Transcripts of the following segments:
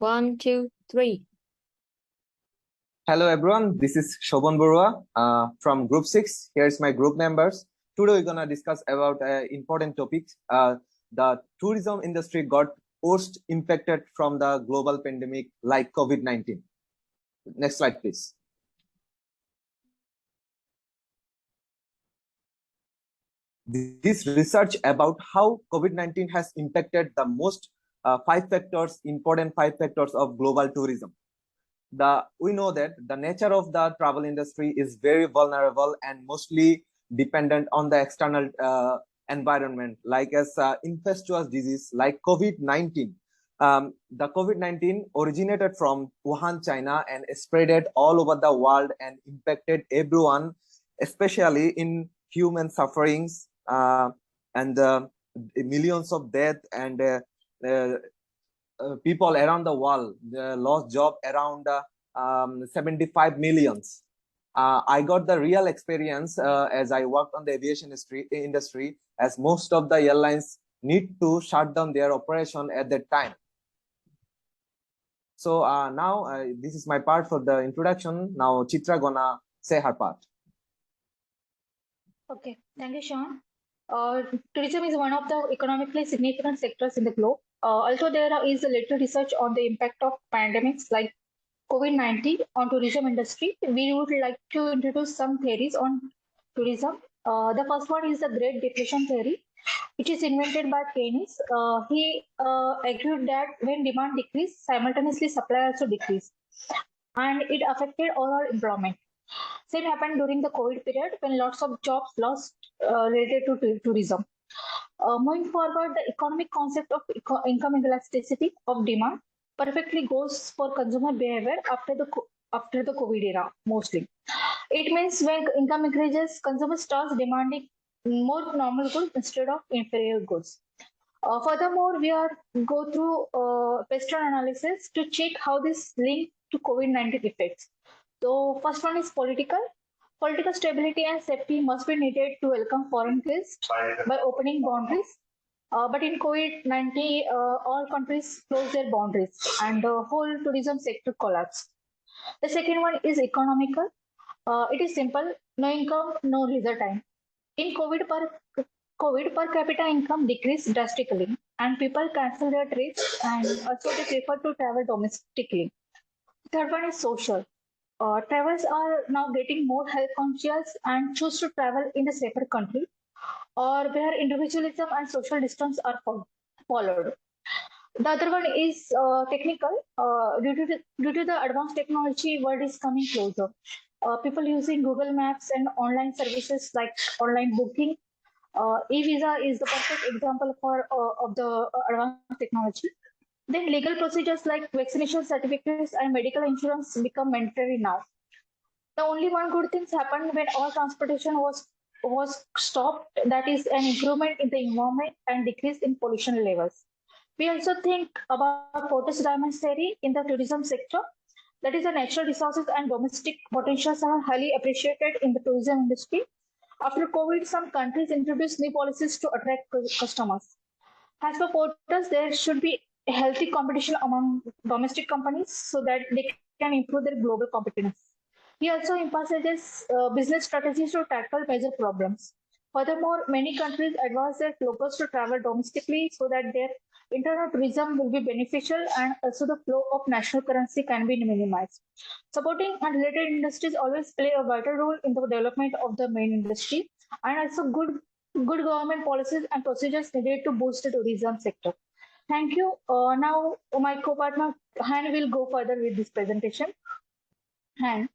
One, two, three. Hello everyone, this is Shobhan Barua from Group 6. Here's my group members. Today we're gonna discuss about important topics. The tourism industry got worst impacted from the global pandemic like COVID-19. Next slide, please. This research about how COVID-19 has impacted the most important five factors of global tourism. We know that the nature of the travel industry is very vulnerable and mostly dependent on the external environment, like as infectious disease like COVID-19. The COVID-19 originated from Wuhan, China, and spreaded all over the world and impacted everyone, especially in human sufferings and millions of deaths and people around the world lost job around 75 millions. I got the real experience as I worked on the aviation industry, as most of the airlines need to shut down their operation at that time. So now this is my part for the introduction. Now Chitra gonna say her part. Okay, thank you, Sean. Tourism is one of the economically significant sectors in the globe. Also, there is little research on the impact of pandemics like COVID-19 on tourism industry. We would like to introduce some theories on tourism. The first one is the Great Depression theory, which is invented by Keynes. He argued that when demand decreased, simultaneously supply also decreased, and it affected overall employment. Same happened during the COVID period when lots of jobs lost related to tourism. Moving forward, the economic concept of income elasticity of demand perfectly goes for consumer behavior after the COVID era mostly. It means when income increases, consumer starts demanding more normal goods instead of inferior goods. Furthermore, we are go through Western analysis to check how this link to COVID-19 effects. So first one is political. Political stability and safety must be needed to welcome foreign guests by opening boundaries. But in COVID-19, all countries closed their boundaries and the whole tourism sector collapsed. The second one is economical. It is simple, no income, no leisure time. In COVID, per capita income decreased drastically and people cancel their trips and also they prefer to travel domestically. Third one is social. Travelers are now getting more health conscious and choose to travel in a safer country or where individualism and social distance are followed. The other one is technical. Due to the advanced technology, world is coming closer. People using Google Maps and online services like online booking. E-visa is the perfect example of the advanced technology. Then legal procedures like vaccination certificates and medical insurance become mandatory now. The only one good thing happened when all transportation was stopped, that is an improvement in the environment and decrease in pollution levels. We also think about Porter's Diamond theory in the tourism sector. That is the natural resources and domestic potentials are highly appreciated in the tourism industry. After COVID, some countries introduced new policies to attract customers. As for Porter's, there should be a healthy competition among domestic companies so that they can improve their global competitiveness. He also emphasizes business strategies to tackle major problems. Furthermore, many countries advise their locals to travel domestically so that their internal tourism will be beneficial and also the flow of national currency can be minimized. Supporting unrelated industries always play a vital role in the development of the main industry, and also good government policies and procedures needed to boost the tourism sector. Thank you. Now my co-partner Han will go further with this presentation. Han.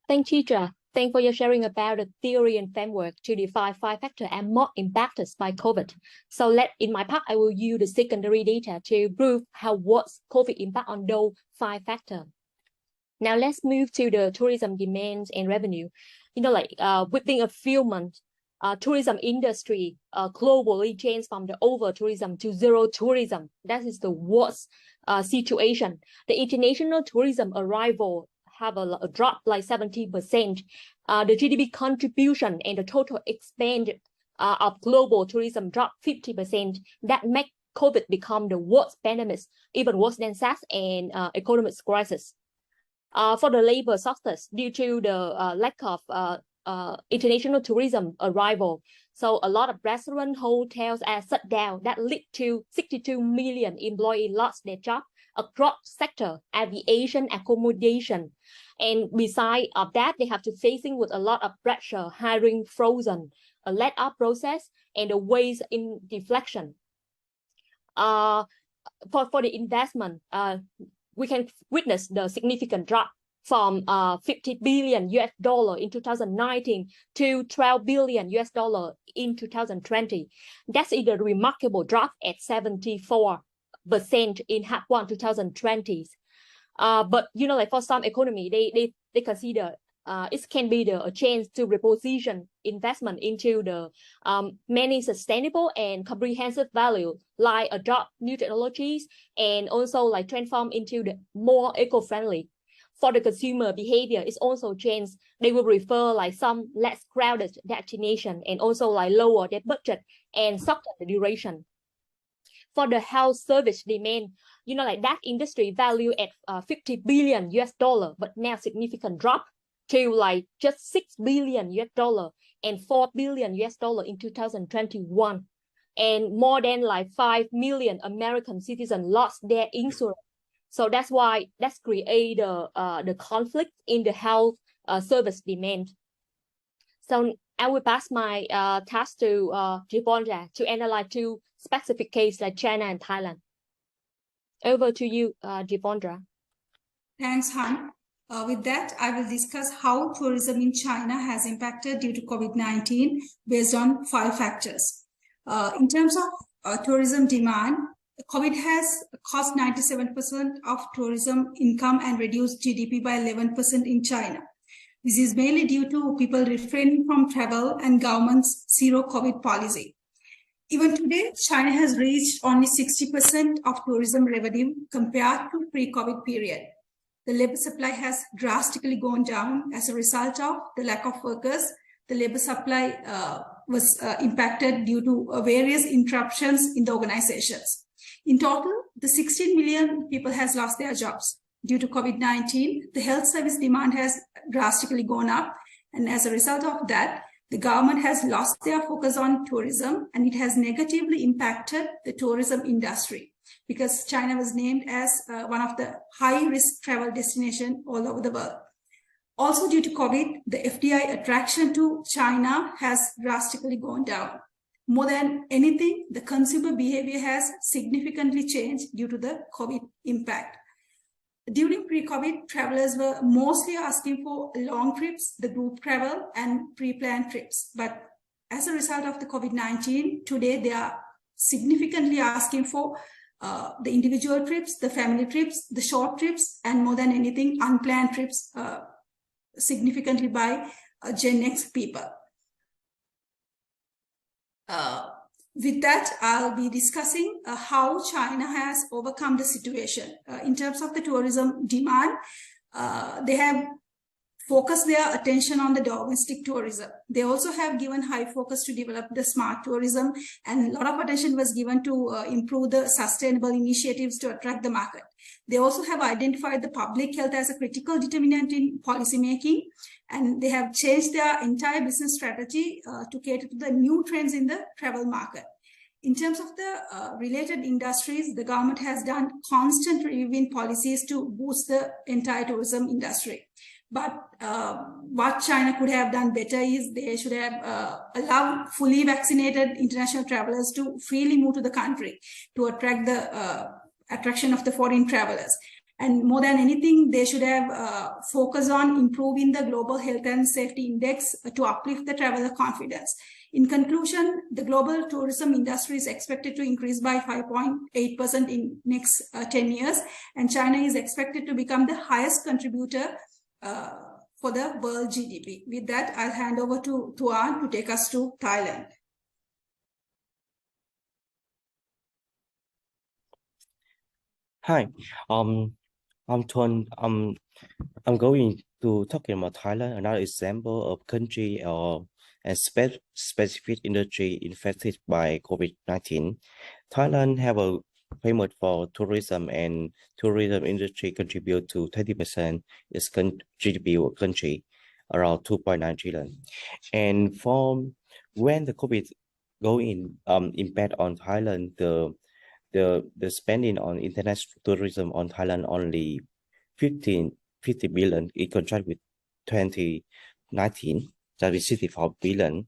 Thank you, Chitra. Thanks for your sharing about the theory and framework to define five factors and more impacted by COVID. So in my part, I will use the secondary data to prove how what's COVID impact on those five factors. Now let's move to the tourism demand and revenue. Within a few months, tourism industry globally changed from the over tourism to zero tourism. That is the worst situation. The international tourism arrival have a drop like 70%. The GDP contribution and the total expand of global tourism dropped 50%. That make COVID become the worst pandemic, even worse than SARS and economic crisis. For the labor sectors, due to the lack of international tourism arrival, so a lot of restaurants, hotels are shut down. That led to 62 million employees lost their job across sector, aviation, accommodation. And besides of that, they have to facing with a lot of pressure, hiring frozen, a let-up process, and a waste in deflection. For the investment, we can witness the significant drop from 50 billion US dollar in 2019 to 12 billion US dollar in 2020. That's a remarkable drop at 74% in half one 2020. But like for some economy, they consider it can be a chance to reposition investment into the many sustainable and comprehensive value, like adopt new technologies and also like transform into the more eco-friendly. For the consumer behavior, it's also changed. They will prefer like some less crowded destination and also like lower their budget and shorten the duration. For the health service demand, like that industry value at 50 billion US dollar, but now significant drop to like just 6 billion US dollar and 4 billion US dollar in 2021. And more than like 5 million American citizens lost their insurance. So that's why that's create the conflict in the health service demand. So I will pass my task to Giovanna to analyze two specific cases like China and Thailand. Over to you, Giovanna. Thanks, Han. With that, I will discuss how tourism in China has impacted due to COVID-19 based on 5 factors. In terms of tourism demand, COVID has cost 97% of tourism income and reduced GDP by 11% in China. This is mainly due to people refraining from travel and government's zero COVID policy. Even today, China has reached only 60% of tourism revenue compared to pre-COVID period. The labor supply has drastically gone down as a result of the lack of workers. The labor supply was impacted due to various interruptions in the organizations. In total, the 16 million people has lost their jobs. Due to COVID-19, the health service demand has drastically gone up. And as a result of that, the government has lost their focus on tourism, and it has negatively impacted the tourism industry because China was named as one of the high-risk travel destinations all over the world. Also due to COVID, the FDI attraction to China has drastically gone down. More than anything, the consumer behavior has significantly changed due to the COVID impact. During pre-COVID, travelers were mostly asking for long trips, the group travel, and pre-planned trips. But as a result of the COVID-19, today they are significantly asking for the individual trips, the family trips, the short trips, and more than anything, unplanned trips significantly by Gen X people. With that, I'll be discussing how China has overcome the situation. In terms of the tourism demand, they have focused their attention on the domestic tourism. They also have given high focus to develop the smart tourism, and a lot of attention was given to improve the sustainable initiatives to attract the market. They also have identified the public health as a critical determinant in policy making, and they have changed their entire business strategy to cater to the new trends in the travel market. In terms of the related industries, the government has done constant reviewing policies to boost the entire tourism industry. But what China could have done better is they should have allowed fully vaccinated international travelers to freely move to the country to attract the attraction of the foreign travelers. And more than anything, they should have focused on improving the global health and safety index to uplift the traveler confidence. In conclusion, the global tourism industry is expected to increase by 5.8% in next 10 years, and China is expected to become the highest contributor for the world GDP. With that, I'll hand over to Tuan to take us to Thailand. Hi, I'm Tuan. I'm going to talk about Thailand, another example of country or and specific industry affected by COVID-19. Thailand have a famous for tourism, and tourism industry contribute to 20% its GDP of country, around 2.9 trillion. And from when the COVID go in impact on Thailand, the spending on international tourism on Thailand only 50 billion in contrast with 2019, that is 64 billion.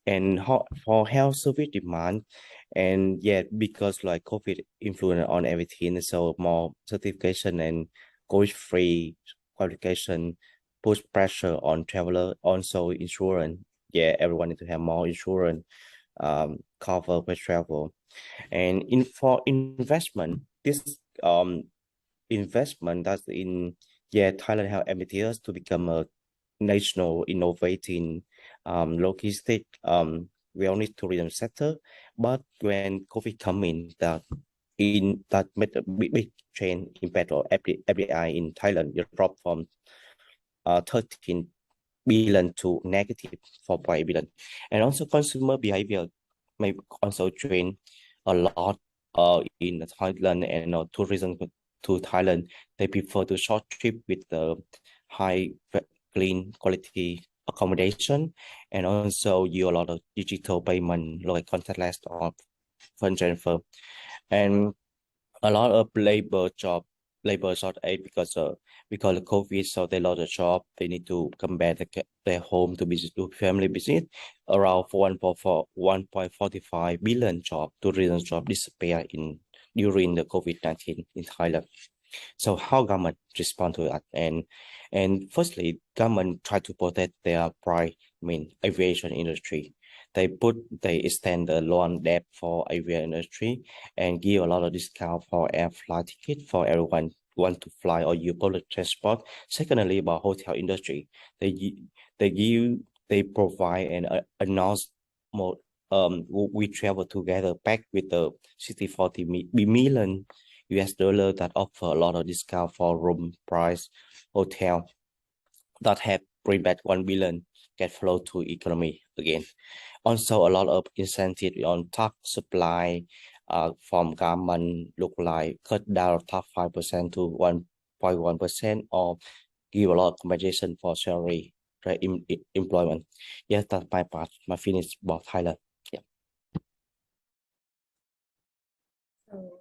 And for health service demand, and yet because like COVID influence on everything, so more certification and COVID-free qualification push pressure on traveler. Also insurance, everyone need to have more insurance cover per travel. And for investment, this investment that's in Thailand have ambitious to become a national innovating logistic wellness tourism sector. But when COVID come in, that made a big change impact on FDI in Thailand. It dropped from 13 billion to negative 4.8 billion. And also consumer behavior may also change a lot in Thailand, and tourism to Thailand. They prefer to short trip with the high clean quality accommodation, and also use a lot of digital payment like contactless or fund transfer, and a lot of labor shortage because of COVID. So they lost a job. They need to come back to their home to family business. Around 1.45 billion tourism job disappear during the COVID-19 in Thailand. So how government respond to that? And firstly, government try to protect their aviation industry. They extend the loan debt for aviation industry and give a lot of discount for air flight ticket for everyone want to fly or use public transport. Secondly, about hotel industry, they provide and announce more. We travel together back with the 40 million US dollar that offer a lot of discount for room price hotel that have bring back 1 billion get flow to economy again. Also a lot of incentive on tax supply from government look like cut down top 5% to 1.1%, or give a lot of compensation for salary employment. Yes, that's my part. My finish about Thailand. Yeah. So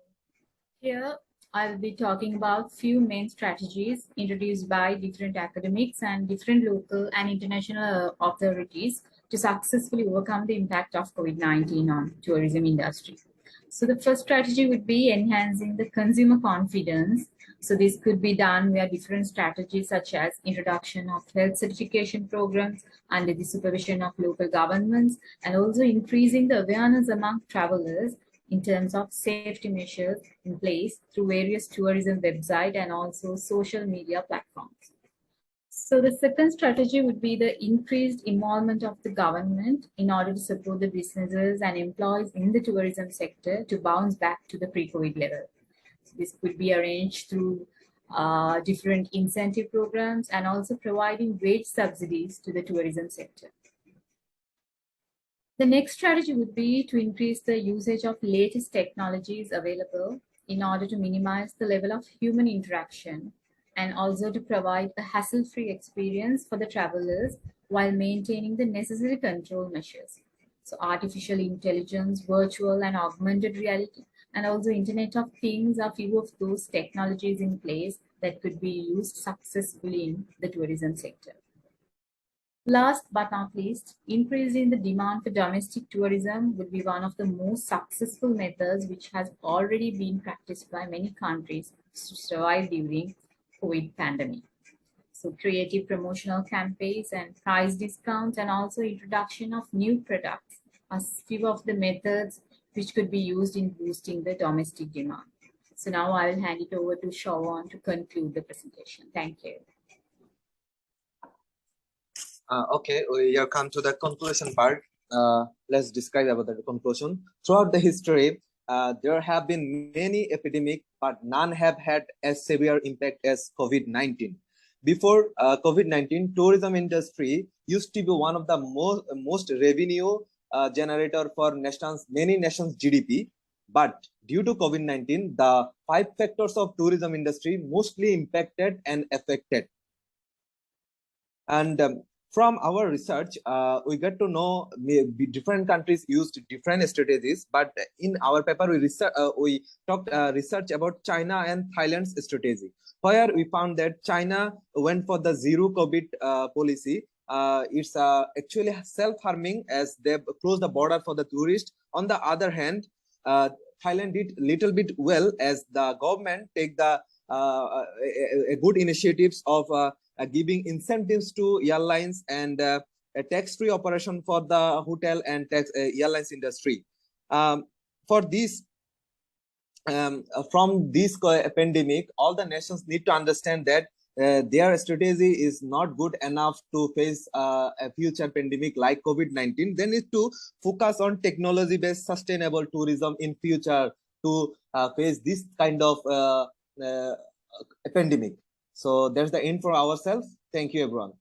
here I will be talking about few main strategies introduced by different academics and different local and international authorities to successfully overcome the impact of COVID-19 on tourism industry. So the first strategy would be enhancing the consumer confidence. So this could be done via different strategies such as introduction of health certification programs under the supervision of local governments, and also increasing the awareness among travelers in terms of safety measures in place through various tourism websites and also social media platforms. So the second strategy would be the increased involvement of the government in order to support the businesses and employees in the tourism sector to bounce back to the pre-COVID level. So this could be arranged through different incentive programs and also providing wage subsidies to the tourism sector. The next strategy would be to increase the usage of latest technologies available in order to minimize the level of human interaction, and also to provide a hassle-free experience for the travelers while maintaining the necessary control measures. So artificial intelligence, virtual and augmented reality, and also Internet of Things are few of those technologies in place that could be used successfully in the tourism sector. Last but not least, increasing the demand for domestic tourism would be one of the most successful methods which has already been practiced by many countries to survive during COVID pandemic. So creative promotional campaigns and price discounts and also introduction of new products are few of the methods which could be used in boosting the domestic demand. So now I will hand it over to Shawan to conclude the presentation. Thank you. Okay, we have come to the conclusion part. Let's discuss about the conclusion. Throughout the history, there have been many epidemics, but none have had as severe impact as COVID-19. before COVID-19, tourism industry used to be one of the most revenue generator for many nations GDP. But due to COVID-19, the 5 factors of tourism industry mostly impacted and affected. And from our research, we get to know different countries used different strategies. But in our paper, we talked research about China and Thailand's strategy, where we found that China went for the zero COVID policy. It's actually self-harming as they closed the border for the tourists. On the other hand, Thailand did little bit well as the government take the good initiatives of giving incentives to airlines and a tax-free operation for the hotel and airlines industry. For this, from this pandemic, all the nations need to understand that their strategy is not good enough to face a future pandemic like COVID-19. They need to focus on technology-based sustainable tourism in future to face this kind of pandemic. So that's the end for ourselves. Thank you, everyone.